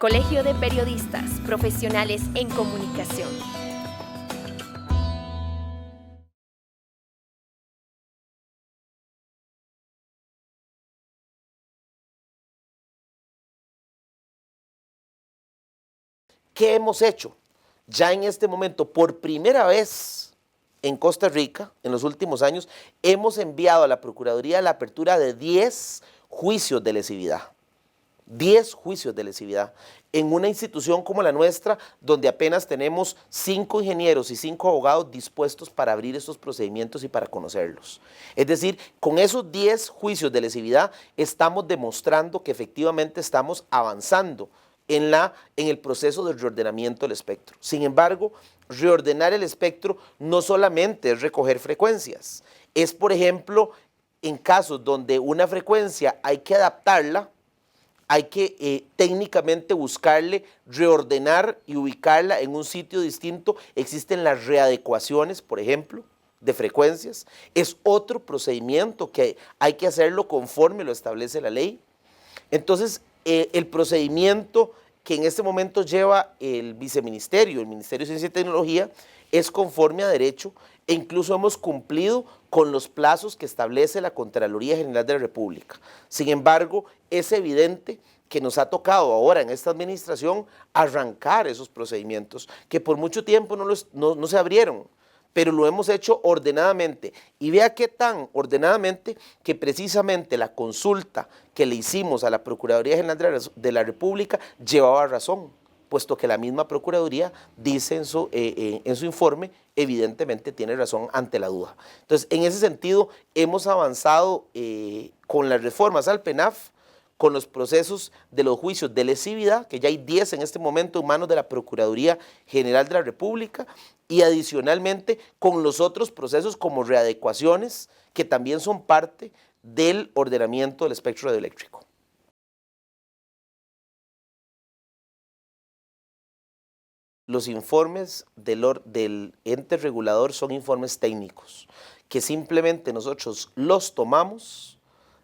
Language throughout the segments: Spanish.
Colegio de Periodistas Profesionales en Comunicación. ¿Qué hemos hecho? Ya en este momento, por primera vez en Costa Rica, en los últimos años, hemos enviado a la Procuraduría la apertura de 10 juicios de lesividad. 10 juicios de lesividad en una institución como la nuestra, donde apenas tenemos 5 ingenieros y 5 abogados dispuestos para abrir estos procedimientos y para conocerlos. Es decir, con esos 10 juicios de lesividad estamos demostrando que efectivamente estamos avanzando en el proceso de reordenamiento del espectro. Sin embargo, reordenar el espectro no solamente es recoger frecuencias, es, por ejemplo, en casos donde una frecuencia hay que adaptarla, hay que técnicamente buscarle, reordenar y ubicarla en un sitio distinto. Existen las readecuaciones, por ejemplo, de frecuencias. Es otro procedimiento que hay que hacerlo conforme lo establece la ley. Entonces, el procedimiento que en este momento lleva el viceministerio, el Ministerio de Ciencia y Tecnología, es conforme a derecho e incluso hemos cumplido con los plazos que establece la Contraloría General de la República. Sin embargo, es evidente que nos ha tocado ahora en esta administración arrancar esos procedimientos que por mucho tiempo no se abrieron, pero lo hemos hecho ordenadamente. Y vea qué tan ordenadamente que precisamente la consulta que le hicimos a la Procuraduría General de la República llevaba razón, puesto que la misma Procuraduría dice en su informe, evidentemente tiene razón ante la duda. Entonces, en ese sentido, hemos avanzado con las reformas al PENAF, con los procesos de los juicios de lesividad, que ya hay 10 en este momento en manos de la Procuraduría General de la República, y adicionalmente con los otros procesos como readecuaciones, que también son parte del ordenamiento del espectro radioeléctrico. Los informes del ente regulador son informes técnicos, que simplemente nosotros los tomamos,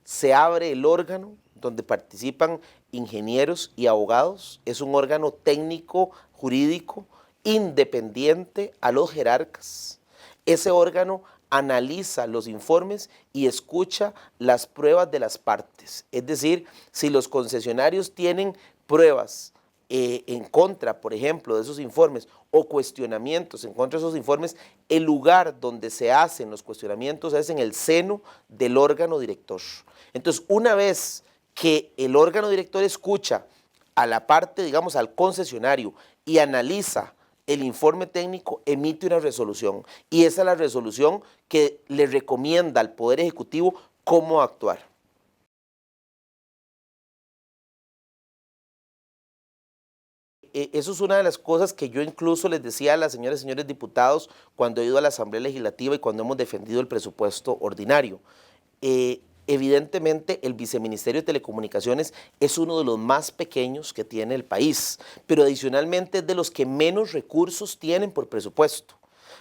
se abre el órgano donde participan ingenieros y abogados, es un órgano técnico, jurídico, independiente a los jerarcas. Ese órgano analiza los informes y escucha las pruebas de las partes, es decir, si los concesionarios tienen pruebas en contra, por ejemplo, de esos informes o cuestionamientos en contra de esos informes, el lugar donde se hacen los cuestionamientos es en el seno del órgano director. Entonces, una vez que el órgano director escucha a la parte, digamos, al concesionario y analiza el informe técnico, emite una resolución. Y esa es la resolución que le recomienda al Poder Ejecutivo cómo actuar. Eso es una de las cosas que yo incluso les decía a las señoras y señores diputados cuando he ido a la Asamblea Legislativa y cuando hemos defendido el presupuesto ordinario. Evidentemente, el Viceministerio de Telecomunicaciones es uno de los más pequeños que tiene el país, pero adicionalmente es de los que menos recursos tienen por presupuesto.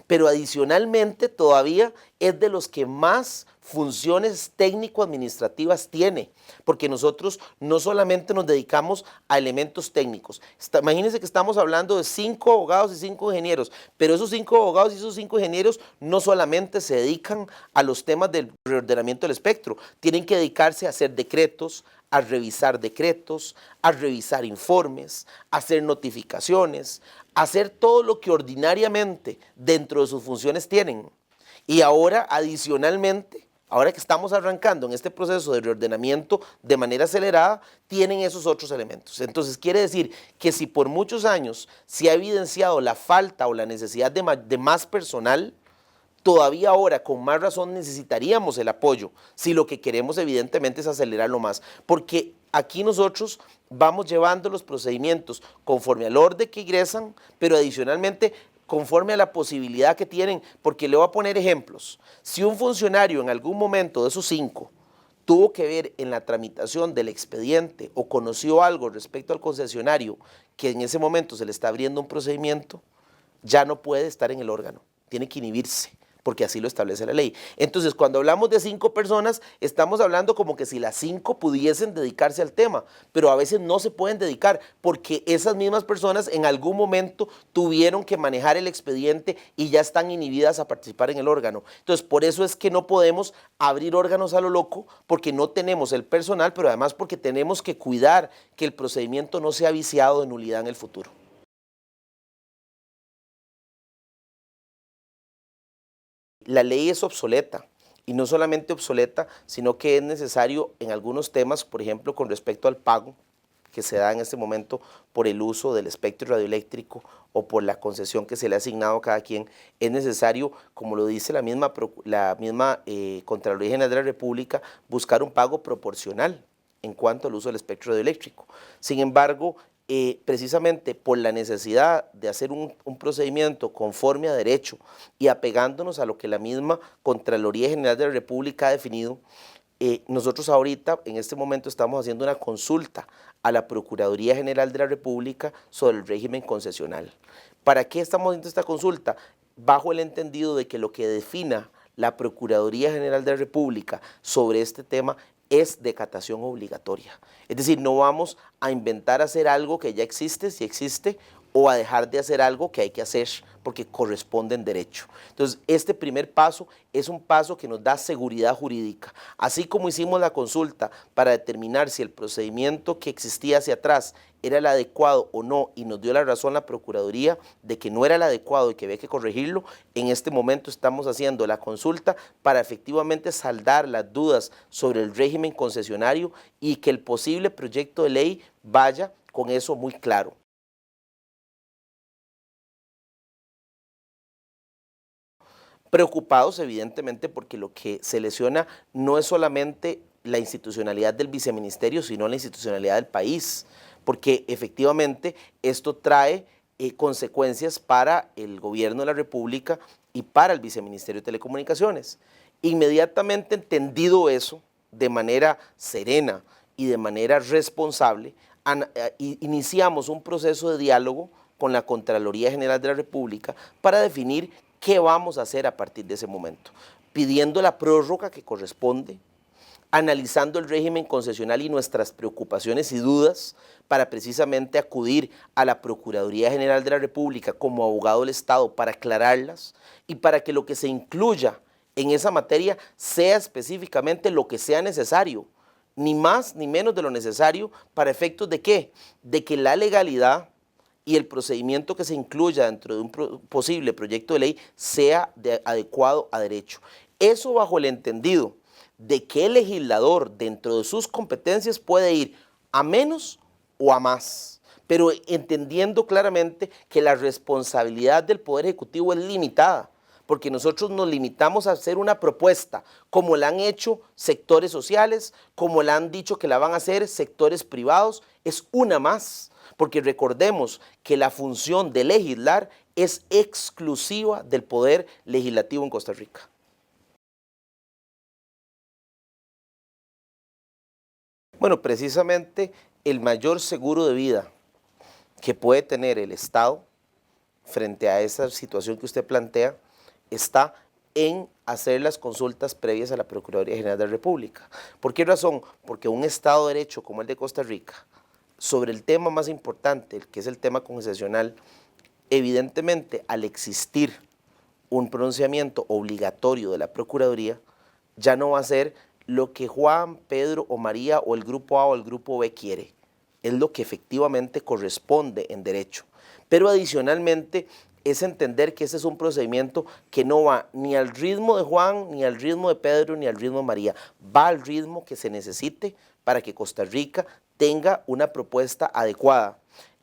Pero adicionalmente todavía es de los que más funciones técnico-administrativas tiene, porque nosotros no solamente nos dedicamos a elementos técnicos. Imagínense que estamos hablando de 5 abogados y 5 ingenieros, pero esos 5 abogados y esos 5 ingenieros no solamente se dedican a los temas del reordenamiento del espectro, tienen que dedicarse a hacer decretos, a revisar informes, a hacer notificaciones, a hacer todo lo que ordinariamente dentro de sus funciones tienen. Y ahora, adicionalmente, ahora que estamos arrancando en este proceso de reordenamiento de manera acelerada, tienen esos otros elementos. Entonces, quiere decir que si por muchos años se ha evidenciado la falta o la necesidad de más personal, todavía ahora con más razón necesitaríamos el apoyo, si lo que queremos evidentemente es acelerarlo más, porque aquí nosotros vamos llevando los procedimientos conforme al orden que ingresan, pero adicionalmente conforme a la posibilidad que tienen, porque le voy a poner ejemplos. Si un funcionario en algún momento de esos 5 tuvo que ver en la tramitación del expediente o conoció algo respecto al concesionario que en ese momento se le está abriendo un procedimiento, ya no puede estar en el órgano, tiene que inhibirse, porque así lo establece la ley. Entonces, cuando hablamos de 5 personas, estamos hablando como que si las 5 pudiesen dedicarse al tema, pero a veces no se pueden dedicar porque esas mismas personas en algún momento tuvieron que manejar el expediente y ya están inhibidas a participar en el órgano. Entonces, por eso es que no podemos abrir órganos a lo loco, porque no tenemos el personal, pero además porque tenemos que cuidar que el procedimiento no sea viciado de nulidad en el futuro. La ley es obsoleta, y no solamente obsoleta, sino que es necesario en algunos temas, por ejemplo, con respecto al pago que se da en este momento por el uso del espectro radioeléctrico o por la concesión que se le ha asignado a cada quien, es necesario, como lo dice la misma Contraloría General de la República, buscar un pago proporcional en cuanto al uso del espectro radioeléctrico. Sin embargo, precisamente por la necesidad de hacer un procedimiento conforme a derecho y apegándonos a lo que la misma Contraloría General de la República ha definido, nosotros ahorita, en este momento, estamos haciendo una consulta a la Procuraduría General de la República sobre el régimen concesional. ¿Para qué estamos haciendo esta consulta? Bajo el entendido de que lo que defina la Procuraduría General de la República sobre este tema es decatación obligatoria. Es decir, no vamos a inventar hacer algo que ya existe, si existe, o a dejar de hacer algo que hay que hacer porque corresponde en derecho. Entonces, este primer paso es un paso que nos da seguridad jurídica. Así como hicimos la consulta para determinar si el procedimiento que existía hacia atrás era el adecuado o no, y nos dio la razón la Procuraduría de que no era el adecuado y que había que corregirlo, en este momento estamos haciendo la consulta para efectivamente saldar las dudas sobre el régimen concesionario y que el posible proyecto de ley vaya con eso muy claro. Preocupados, evidentemente, porque lo que se lesiona no es solamente la institucionalidad del viceministerio, sino la institucionalidad del país, porque efectivamente esto trae consecuencias para el gobierno de la República y para el viceministerio de Telecomunicaciones. Inmediatamente entendido eso, de manera serena y de manera responsable, iniciamos un proceso de diálogo con la Contraloría General de la República para definir qué vamos a hacer a partir de ese momento, pidiendo la prórroga que corresponde, analizando el régimen concesional y nuestras preocupaciones y dudas para precisamente acudir a la Procuraduría General de la República como abogado del Estado para aclararlas y para que lo que se incluya en esa materia sea específicamente lo que sea necesario, ni más ni menos de lo necesario, para efectos de ¿qué? De que la legalidad y el procedimiento que se incluya dentro de un posible proyecto de ley sea adecuado a derecho. Eso bajo el entendido de que el legislador dentro de sus competencias puede ir a menos o a más, pero entendiendo claramente que la responsabilidad del Poder Ejecutivo es limitada, porque nosotros nos limitamos a hacer una propuesta, como la han hecho sectores sociales, como la han dicho que la van a hacer sectores privados, es una más. Porque recordemos que la función de legislar es exclusiva del Poder Legislativo en Costa Rica. Bueno, precisamente el mayor seguro de vida que puede tener el Estado frente a esa situación que usted plantea está en hacer las consultas previas a la Procuraduría General de la República. ¿Por qué razón? Porque un Estado de Derecho como el de Costa Rica, sobre el tema más importante, que es el tema concesional, evidentemente al existir un pronunciamiento obligatorio de la Procuraduría, ya no va a ser lo que Juan, Pedro o María o el grupo A o el grupo B quiere, es lo que efectivamente corresponde en derecho. Pero adicionalmente es entender que ese es un procedimiento que no va ni al ritmo de Juan, ni al ritmo de Pedro, ni al ritmo de María, va al ritmo que se necesite para que Costa Rica tenga una propuesta adecuada,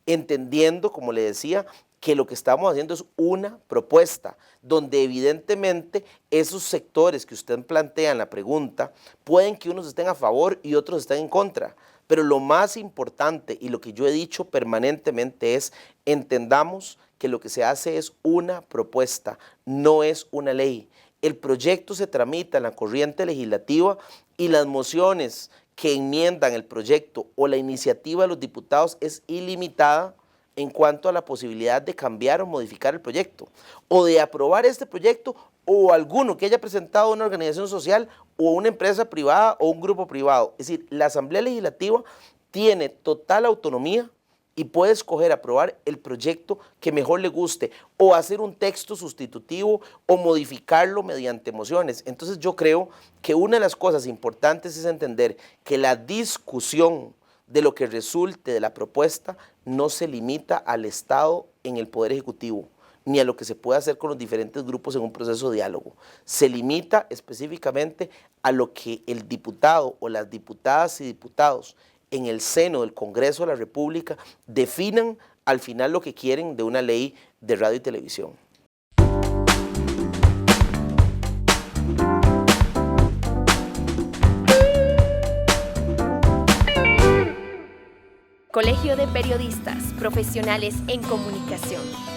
entendiendo, como le decía, que lo que estamos haciendo es una propuesta, donde evidentemente esos sectores que usted plantea en la pregunta, pueden que unos estén a favor y otros estén en contra, pero lo más importante y lo que yo he dicho permanentemente es, entendamos que lo que se hace es una propuesta, no es una ley. El proyecto se tramita en la corriente legislativa y las mociones que enmiendan el proyecto o la iniciativa de los diputados es ilimitada en cuanto a la posibilidad de cambiar o modificar el proyecto, o de aprobar este proyecto o alguno que haya presentado una organización social o una empresa privada o un grupo privado. Es decir, la Asamblea Legislativa tiene total autonomía y puede escoger aprobar el proyecto que mejor le guste o hacer un texto sustitutivo o modificarlo mediante mociones. Entonces yo creo que una de las cosas importantes es entender que la discusión de lo que resulte de la propuesta no se limita al Estado en el Poder Ejecutivo, ni a lo que se puede hacer con los diferentes grupos en un proceso de diálogo. Se limita específicamente a lo que el diputado o las diputadas y diputados en el seno del Congreso de la República definan al final lo que quieren de una ley de radio y televisión. Colegio de Periodistas Profesionales en Comunicación.